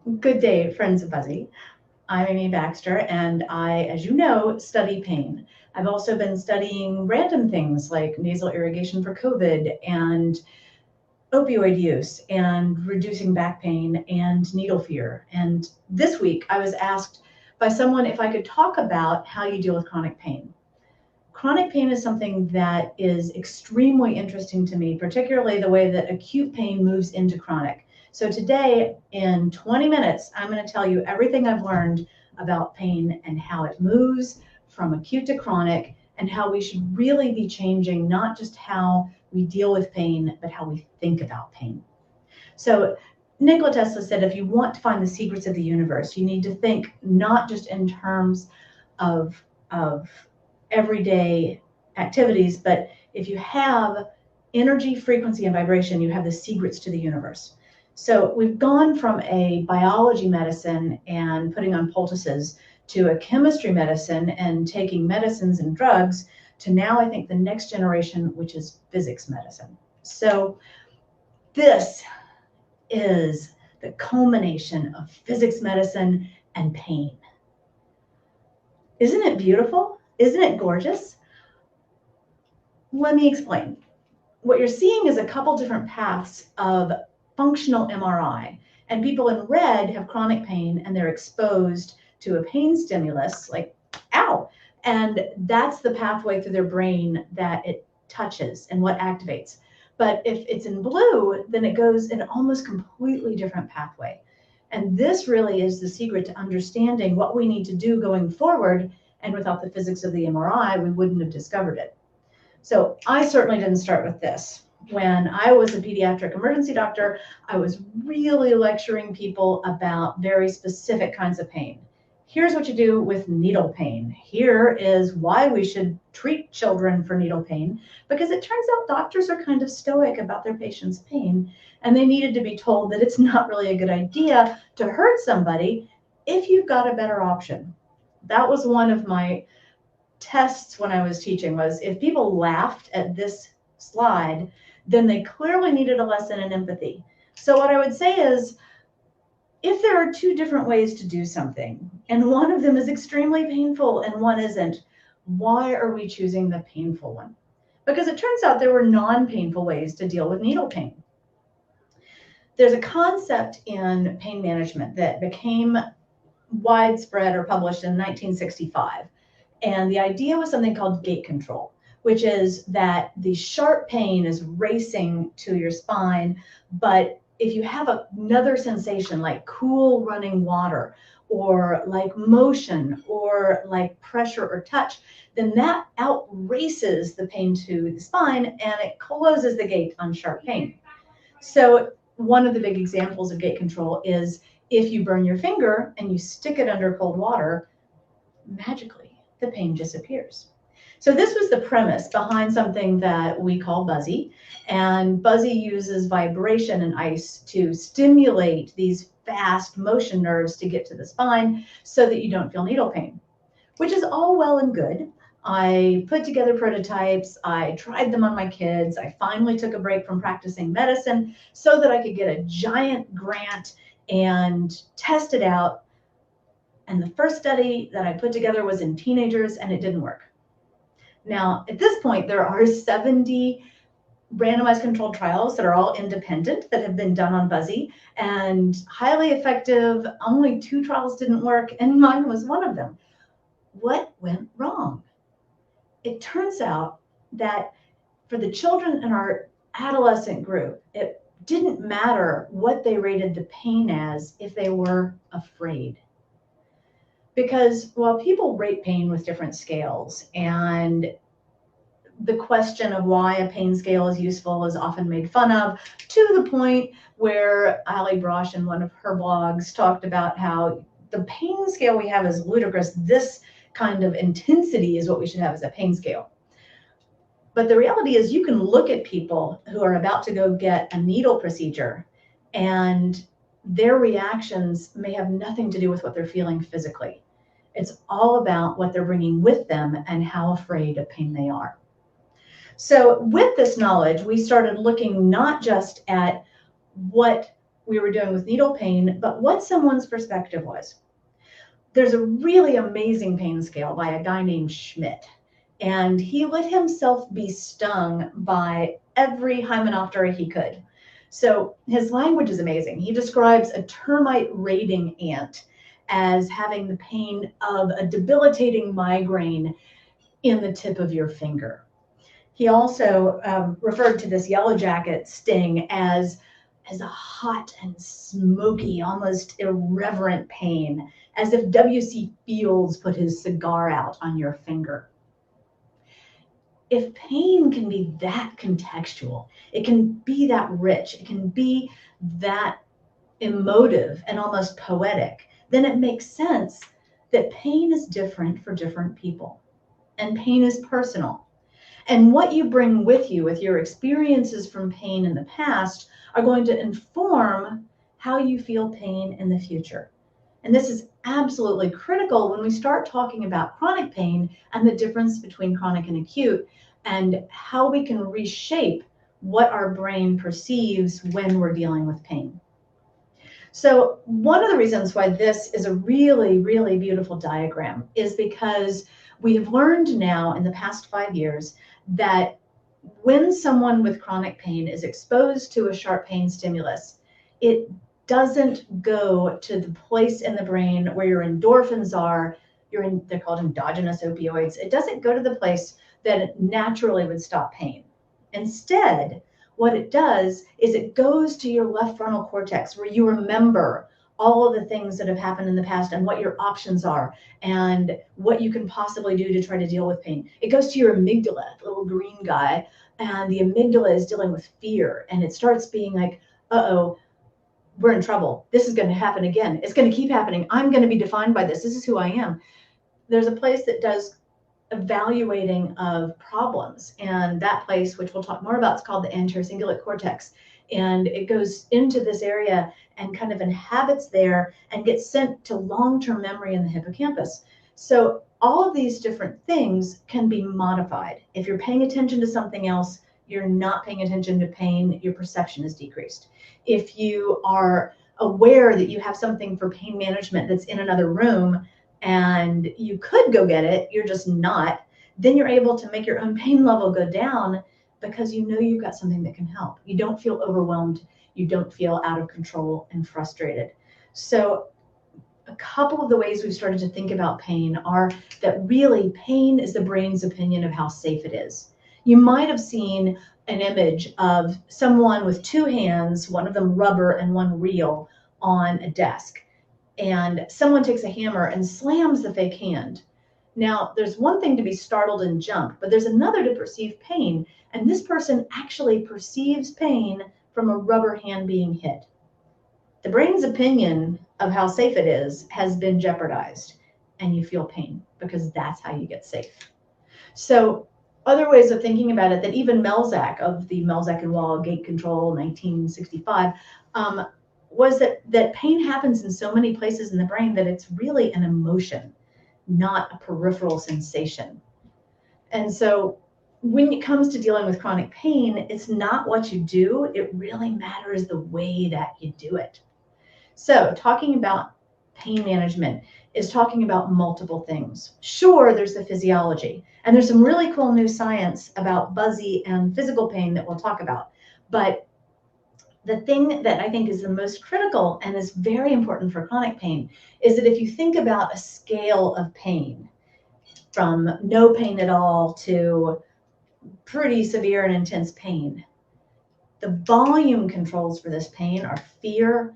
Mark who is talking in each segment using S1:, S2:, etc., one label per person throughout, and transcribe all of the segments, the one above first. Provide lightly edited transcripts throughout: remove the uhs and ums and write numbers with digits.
S1: Good day, friends of Buzzy. I'm Amy Baxter, and I, as you know, study pain. I've also been studying random things like nasal irrigation for COVID and opioid use and reducing back pain and needle fear. And this week I was asked by someone if I could talk about how you deal with chronic pain. Chronic pain is something that is extremely interesting to me, particularly the way that acute pain moves into chronic. So today, in 20 minutes, I'm going to tell you everything I've learned about pain and how it moves from acute to chronic, and how we should really be changing not just how we deal with pain, but how we think about pain. So Nikola Tesla said, if you want to find the secrets of the universe, you need to think not just in terms of everyday activities, but if you have energy, frequency, and vibration, you have the secrets to the universe. So we've gone from a biology medicine and putting on poultices to a chemistry medicine and taking medicines and drugs to now I think the next generation, which is physics medicine. So this is the culmination of physics medicine and pain. Isn't it beautiful? Isn't it gorgeous? Let me explain. What you're seeing is a couple different paths of functional MRI. And people in red have chronic pain and they're exposed to a pain stimulus like, ow. And that's the pathway through their brain that it touches and what activates. But if it's in blue, then it goes in an almost completely different pathway. And this really is the secret to understanding what we need to do going forward. And without the physics of the MRI, we wouldn't have discovered it. So I certainly didn't start with this. When I was a pediatric emergency doctor, I was really lecturing people about very specific kinds of pain. Here's what you do with needle pain. Here is why we should treat children for needle pain, because it turns out doctors are kind of stoic about their patients' pain, and they needed to be told that it's not really a good idea to hurt somebody if you've got a better option. That was one of my tests when I was teaching, was if people laughed at this slide, then they clearly needed a lesson in empathy. So what I would say is, if there are two different ways to do something, and one of them is extremely painful and one isn't, why are we choosing the painful one? Because it turns out there were non-painful ways to deal with needle pain. There's a concept in pain management that became widespread or published in 1965. And the idea was something called gate control, which is that the sharp pain is racing to your spine, but if you have another sensation like cool running water or like motion or like pressure or touch, then that outraces the pain to the spine and it closes the gate on sharp pain. So one of the big examples of gate control is if you burn your finger and you stick it under cold water, magically the pain disappears. So this was the premise behind something that we call Buzzy. And Buzzy uses vibration and ice to stimulate these fast motion nerves to get to the spine so that you don't feel needle pain, which is all well and good. I put together prototypes. I tried them on my kids. I finally took a break from practicing medicine so that I could get a giant grant and test it out. And the first study that I put together was in teenagers, and it didn't work. Now, at this point, there are 70 randomized controlled trials that are all independent that have been done on Buzzy and highly effective. Only 2 trials didn't work, and mine was one of them. What went wrong? It turns out that for the children in our adolescent group, it didn't matter what they rated the pain as if they were afraid. Because while people rate pain with different scales, and the question of why a pain scale is useful is often made fun of, to the point where Ali Brosh in one of her blogs talked about how the pain scale we have is ludicrous. This kind of intensity is what we should have as a pain scale. But the reality is you can look at people who are about to go get a needle procedure and their reactions may have nothing to do with what they're feeling physically. It's all about what they're bringing with them and how afraid of pain they are. So with this knowledge, we started looking not just at what we were doing with needle pain, but what someone's perspective was. There's a really amazing pain scale by a guy named Schmidt, and he let himself be stung by every hymenoptera he could. So his language is amazing. He describes a termite raiding ant as having the pain of a debilitating migraine in the tip of your finger. He also referred to this yellow jacket sting as a hot and smoky, almost irreverent pain, as if W.C. Fields put his cigar out on your finger. If pain can be that contextual, it can be that rich, it can be that emotive and almost poetic, then it makes sense that pain is different for different people, and pain is personal. And what you bring with you, with your experiences from pain in the past, are going to inform how you feel pain in the future. And this is absolutely critical when we start talking about chronic pain and the difference between chronic and acute, and how we can reshape what our brain perceives when we're dealing with pain. So one of the reasons why this is a really, really beautiful diagram is because we have learned now in the past 5 years that when someone with chronic pain is exposed to a sharp pain stimulus, it doesn't go to the place in the brain where your endorphins are. They're called endogenous opioids. It doesn't go to the place that it naturally would stop pain. Instead, what it does is it goes to your left frontal cortex, where you remember all of the things that have happened in the past and what your options are and what you can possibly do to try to deal with pain. It goes to your amygdala, the little green guy, and the amygdala is dealing with fear, and it starts being like, uh-oh, we're in trouble. This is going to happen again. It's going to keep happening. I'm going to be defined by this. This is who I am. There's a place that does evaluating of problems, and that place, which we'll talk more about, is called the anterior cingulate cortex, and it goes into this area and kind of inhabits there and gets sent to long-term memory in the hippocampus. So all of these different things can be modified. If you're paying attention to something else, you're not paying attention to pain, your perception is decreased. If you are aware that you have something for pain management that's in another room and you could go get it, you're just not, then you're able to make your own pain level go down because you know you've got something that can help. You don't feel overwhelmed. You don't feel out of control and frustrated. So a couple of the ways we've started to think about pain are that really pain is the brain's opinion of how safe it is. You might have seen an image of someone with two hands, one of them rubber and one real, on a desk. And someone takes a hammer and slams the fake hand. Now, there's one thing to be startled and jump, but there's another to perceive pain. And this person actually perceives pain from a rubber hand being hit. The brain's opinion of how safe it is has been jeopardized, and you feel pain because that's how you get safe. So other ways of thinking about it that even Melzack of the Melzack and Wall Gate Control 1965 was that pain happens in so many places in the brain that it's really an emotion, not a peripheral sensation. And so when it comes to dealing with chronic pain, it's not what you do, it really matters the way that you do it. So talking about pain management is talking about multiple things. Sure, there's the physiology, and there's some really cool new science about Buzzy and physical pain that we'll talk about. But the thing that I think is the most critical and is very important for chronic pain is that if you think about a scale of pain, from no pain at all to pretty severe and intense pain, the volume controls for this pain are fear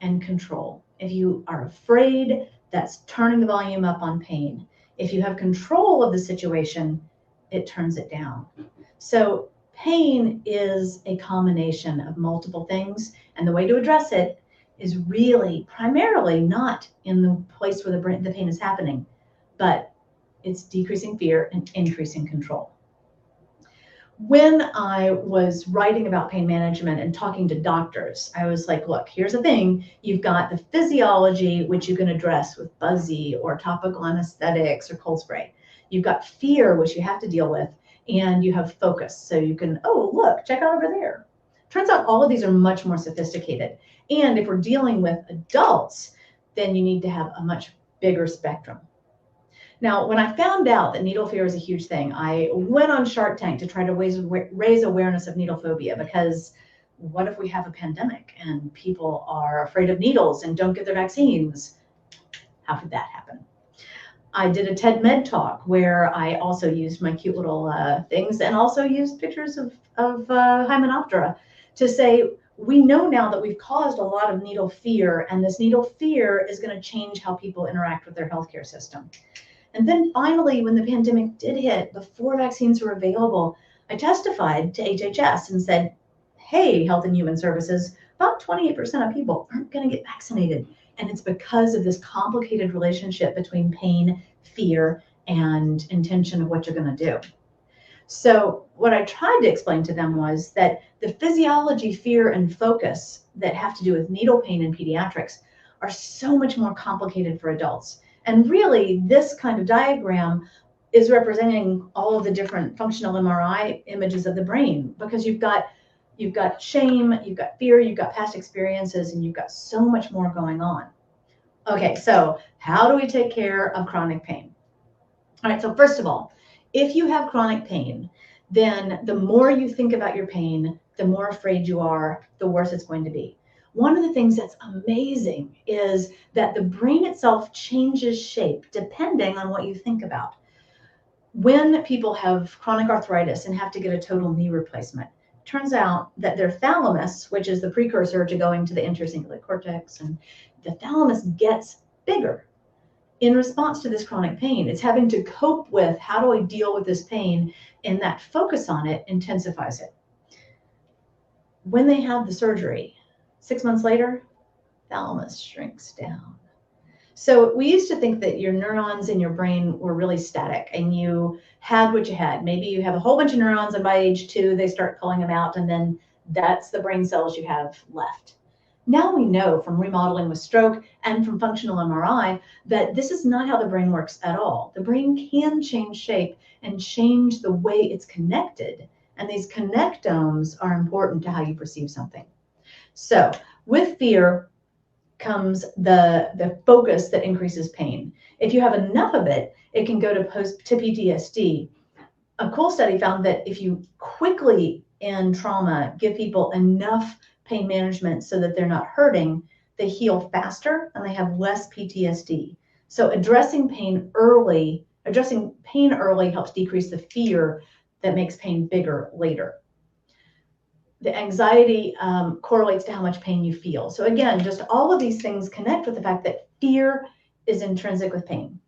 S1: and control. If you are afraid, that's turning the volume up on pain. If you have control of the situation, it turns it down. So pain is a combination of multiple things, and the way to address it is really primarily not in the place where the pain is happening, but it's decreasing fear and increasing control. When I was writing about pain management and talking to doctors, I was like, look, here's the thing. You've got the physiology, which you can address with Buzzy or topical anesthetics or cold spray. You've got fear, which you have to deal with, and you have focus. So you can, oh, look, check out over there. Turns out all of these are much more sophisticated. And if we're dealing with adults, then you need to have a much bigger spectrum. Now, when I found out that needle fear is a huge thing, I went on Shark Tank to try to raise awareness of needle phobia, because what if we have a pandemic and people are afraid of needles and don't get their vaccines? How could that happen? I did a TED Med talk where I also used my cute little things, and also used pictures of Hymenoptera to say, we know now that we've caused a lot of needle fear, and this needle fear is going to change how people interact with their healthcare system. And then finally, when the pandemic did hit, before vaccines were available, I testified to HHS and said, hey, Health and Human Services, about 28% of people aren't going to get vaccinated. And it's because of this complicated relationship between pain, fear, and intention of what you're going to do. So what I tried to explain to them was that the physiology, fear, and focus that have to do with needle pain in pediatrics are so much more complicated for adults. And really, this kind of diagram is representing all of the different functional MRI images of the brain, because you've got shame, you've got fear, you've got past experiences, and you've got so much more going on. Okay, so how do we take care of chronic pain? All right, so first of all, if you have chronic pain, then the more you think about your pain, the more afraid you are, the worse it's going to be. One of the things that's amazing is that the brain itself changes shape depending on what you think about. When people have chronic arthritis and have to get a total knee replacement, it turns out that their thalamus, which is the precursor to going to the intercingulate cortex, and the thalamus gets bigger in response to this chronic pain. It's having to cope with, how do I deal with this pain? And that focus on it intensifies it. When they have the surgery, 6 months later, thalamus shrinks down. So we used to think that your neurons in your brain were really static and you had what you had. Maybe you have a whole bunch of neurons, and by age 2, they start pulling them out, and then that's the brain cells you have left. Now we know from remodeling with stroke and from functional MRI that this is not how the brain works at all. The brain can change shape and change the way it's connected. And these connectomes are important to how you perceive something. So with fear comes the focus that increases pain. If you have enough of it, it can go to PTSD. A cool study found that if you quickly in trauma give people enough pain management so that they're not hurting, they heal faster and they have less PTSD. So addressing pain early helps decrease the fear that makes pain bigger later. The anxiety correlates to how much pain you feel. So again, just all of these things connect with the fact that fear is intrinsic with pain.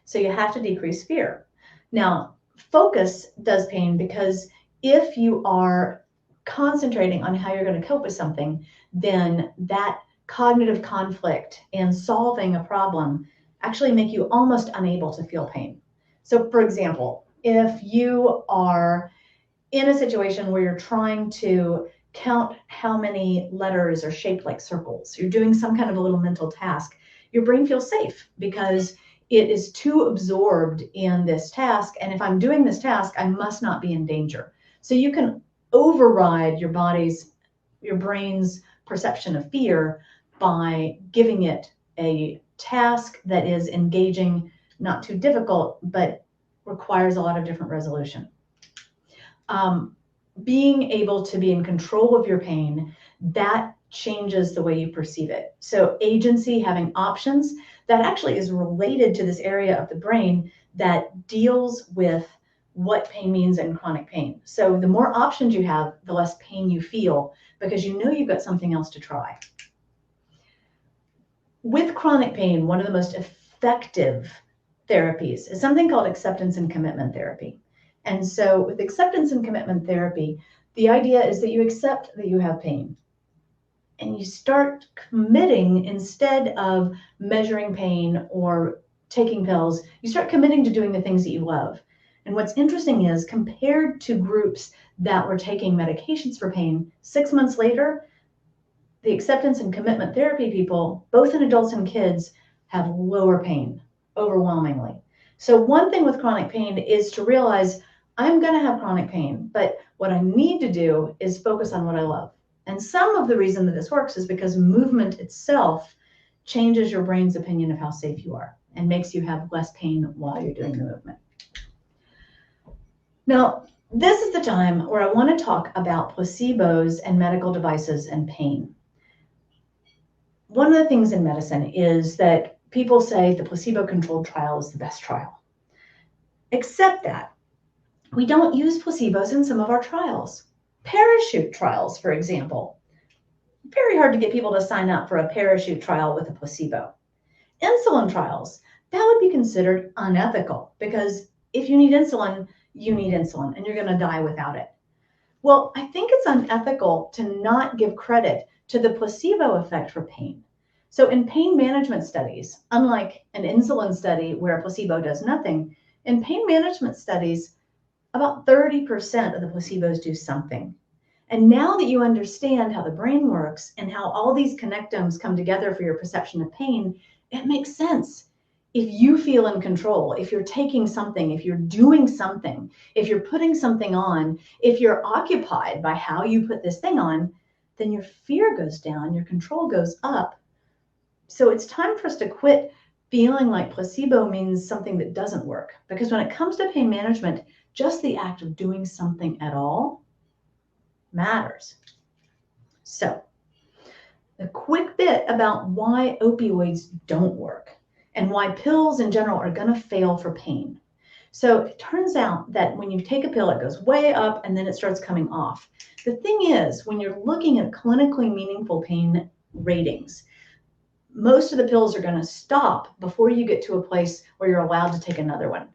S1: So you have to decrease fear. Now, focus does pain, because if you are concentrating on how you're going to cope with something, then that cognitive conflict and solving a problem actually make you almost unable to feel pain. So for example, if you are in a situation where you're trying to count how many letters are shaped like circles, you're doing some kind of a little mental task, your brain feels safe because it is too absorbed in this task. And if I'm doing this task, I must not be in danger. So you can override your brain's perception of fear by giving it a task that is engaging, not too difficult, but requires a lot of different resolution. Being able to be in control of your pain, that changes the way you perceive it. So agency, having options, that actually is related to this area of the brain that deals with what pain means in chronic pain. So the more options you have, the less pain you feel, because you know you've got something else to try. With chronic pain, one of the most effective therapies is something called acceptance and commitment therapy. And so with acceptance and commitment therapy, the idea is that you accept that you have pain and you start committing, instead of measuring pain or taking pills, you start committing to doing the things that you love. And what's interesting is, compared to groups that were taking medications for pain, 6 months later, the acceptance and commitment therapy people, both in adults and kids, have lower pain, overwhelmingly. So one thing with chronic pain is to realize, I'm going to have chronic pain, but what I need to do is focus on what I love. And some of the reason that this works is because movement itself changes your brain's opinion of how safe you are and makes you have less pain while you're doing the movement. Now, this is the time where I want to talk about placebos and medical devices and pain. One of the things in medicine is that people say the placebo-controlled trial is the best trial. Except that we don't use placebos in some of our trials. Parachute trials, for example. Very hard to get people to sign up for a parachute trial with a placebo. Insulin trials, that would be considered unethical because if you need insulin, you need insulin and you're going to die without it. Well, I think it's unethical to not give credit to the placebo effect for pain. So in pain management studies, unlike an insulin study where a placebo does nothing, in pain management studies, about 30% of the placebos do something. And now that you understand how the brain works and how all these connectomes come together for your perception of pain, it makes sense. If you feel in control, if you're taking something, if you're doing something, if you're putting something on, if you're occupied by how you put this thing on, then your fear goes down, your control goes up. So it's time for us to quit feeling like placebo means something that doesn't work. Because when it comes to pain management, just the act of doing something at all matters. So a quick bit about why opioids don't work and why pills in general are going to fail for pain. So it turns out that when you take a pill, it goes way up and then it starts coming off. The thing is, when you're looking at clinically meaningful pain ratings, most of the pills are going to stop before you get to a place where you're allowed to take another one.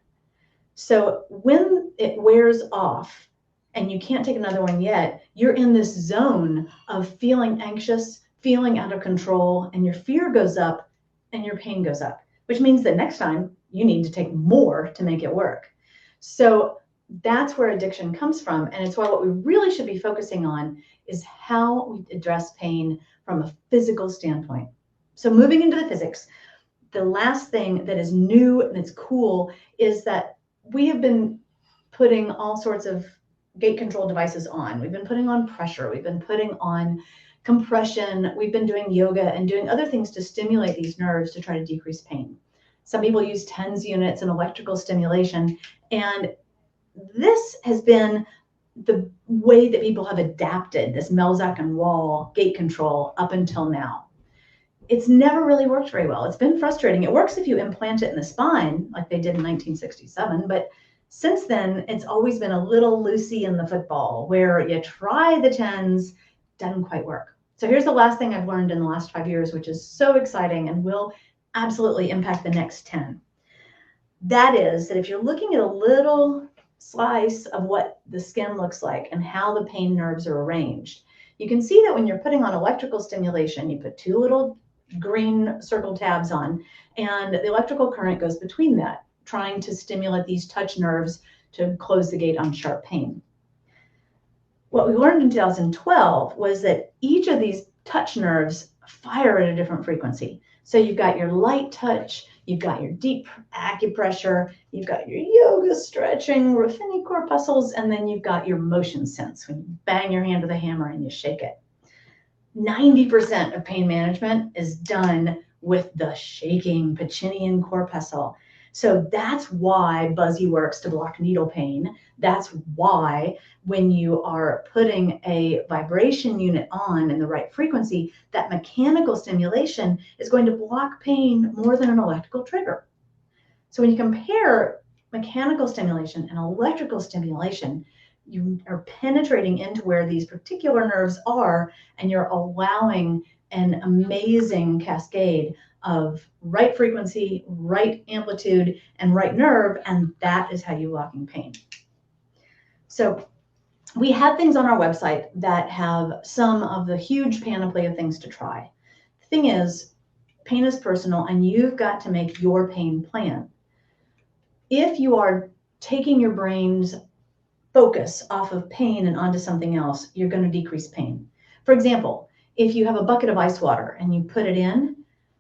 S1: So when it wears off and you can't take another one yet, you're in this zone of feeling anxious, feeling out of control, and your fear goes up and your pain goes up, which means that next time you need to take more to make it work. So that's where addiction comes from. And it's why what we really should be focusing on is how we address pain from a physical standpoint. So moving into the physics, the last thing that is new and it's cool is that we have been putting all sorts of gate control devices on. We've been putting on pressure. We've been putting on compression. We've been doing yoga and doing other things to stimulate these nerves to try to decrease pain. Some people use TENS units and electrical stimulation. And this has been the way that people have adapted this Melzack and Wall gate control up until now. It's never really worked very well. It's been frustrating. It works if you implant it in the spine, like they did in 1967, but since then, it's always been a little loosey in the football, where you try the TENS, doesn't quite work. So here's the last thing I've learned in the last 5 years, which is so exciting and will absolutely impact the next 10. That is that if you're looking at a little slice of what the skin looks like and how the pain nerves are arranged, you can see that when you're putting on electrical stimulation, you put two little green circle tabs on, and the electrical current goes between that, trying to stimulate these touch nerves to close the gate on sharp pain. What we learned in 2012 was that each of these touch nerves fire at a different frequency. So you've got your light touch, you've got your deep acupressure, you've got your yoga stretching, Ruffini corpuscles, and then you've got your motion sense when you bang your hand with a hammer and you shake it. 90% of pain management is done with the shaking Pacinian corpuscle. So that's why Buzzy works to block needle pain. That's why when you are putting a vibration unit on in the right frequency, that mechanical stimulation is going to block pain more than an electrical trigger. So when you compare mechanical stimulation and electrical stimulation, you are penetrating into where these particular nerves are, and you're allowing an amazing cascade of right frequency, right amplitude, and right nerve, and that is how you're blocking pain. So we have things on our website that have some of the huge panoply of things to try. The thing is, pain is personal, and you've got to make your pain plan. If you are taking your brain's focus off of pain and onto something else, you're going to decrease pain. For example, if you have a bucket of ice water and you put it in,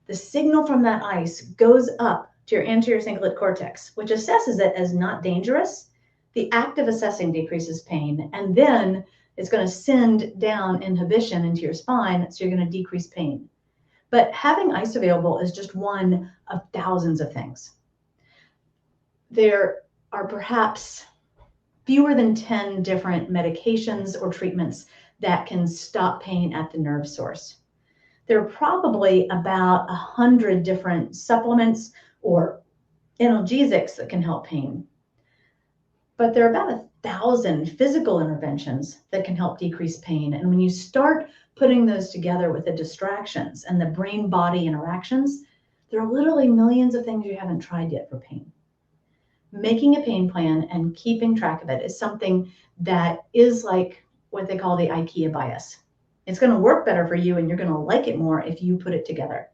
S1: the signal from that ice goes up to your anterior cingulate cortex, which assesses it as not dangerous. The act of assessing decreases pain, and then It's going to send down inhibition into your spine, so you're going to decrease pain. But having ice available is just one of thousands of things. There are perhaps fewer than 10 different medications or treatments that can stop pain at the nerve source. There are probably about 100 different supplements or analgesics that can help pain. But there are about 1,000 physical interventions that can help decrease pain. And when you start putting those together with the distractions and the brain-body interactions, there are literally millions of things you haven't tried yet for pain. Making a pain plan and keeping track of it is something that is like what they call the IKEA bias. It's going to work better for you, and you're going to like it more if you put it together.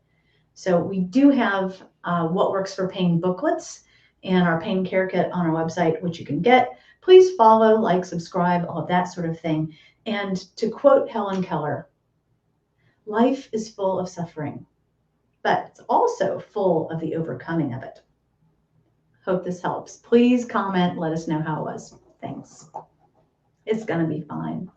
S1: So we do have What Works for Pain booklets and our pain care kit on our website, which you can get. Please follow, like, subscribe, all of that sort of thing. And to quote Helen Keller, life is full of suffering, but it's also full of the overcoming of it. Hope this helps. Please comment, let us know how it was. Thanks. It's going to be fine.